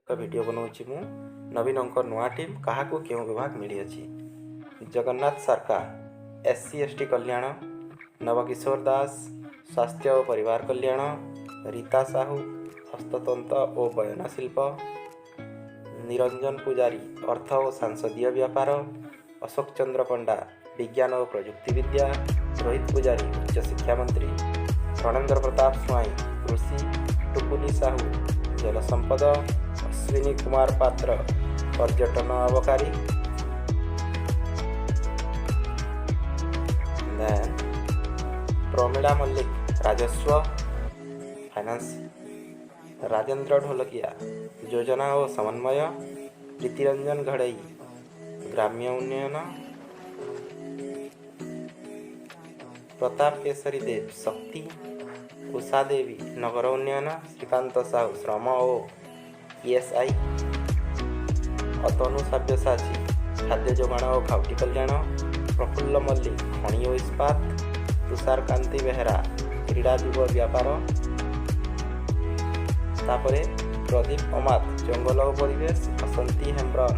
Video बनाऊँगी मु नवीन नुआ टीम क्या क्यों विभाग मिली अच्छी जगन्नाथ सरकार SC/ST कल्याण, नवकिशोर दास स्वास्थ्य और परिवार कल्याण, रीता साहू हस्ततंत्र और बयनशिल्प, निरंजन पुजारी अर्थ और सांसदीय व्यापार, अशोक चंद्र पंडा विज्ञान और प्रजुक्ति विद्या, रोहित पुजारी उच्च शिक्षा मंत्री, रणेन्द्र प्रताप स्वाई कृषि, टुकुनी साहू जल संपद, अश्विनी कुमार पात्र पर्यटन अबकारी, प्रमिला मल्लिक राजस्व फाइनान्स, राजेंद्र ढोलकिया योजना और समन्वय, प्रीतिरंजन घड़ई ग्राम्य उन्नयन, प्रताप केसरी देव शक्ति, उषा देवी नगर उन्नयन, श्रीकांत साहू श्रम और ESI, अतनु सब्यसाची खाद्य जोगाण और खाउटी कल्याण, प्रफुल्ल मल्लिक खनि और इस्पात, तुषार कांति बेहरा क्रीड़ा युव व्यापार, तापरे प्रदीप अमात जंगल और परिवेश, बसंती हेम्ब्रम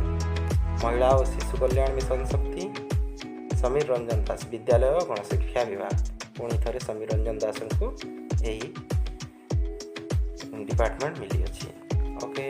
महिला और शिशु कल्याण मिशन शक्ति, समीर रंजन दास विद्यालय और गणशिक्षा विभाग। पुणी थे समीर रंजन दास को यही डिपार्टमेंट मिली अच्छी। ओके।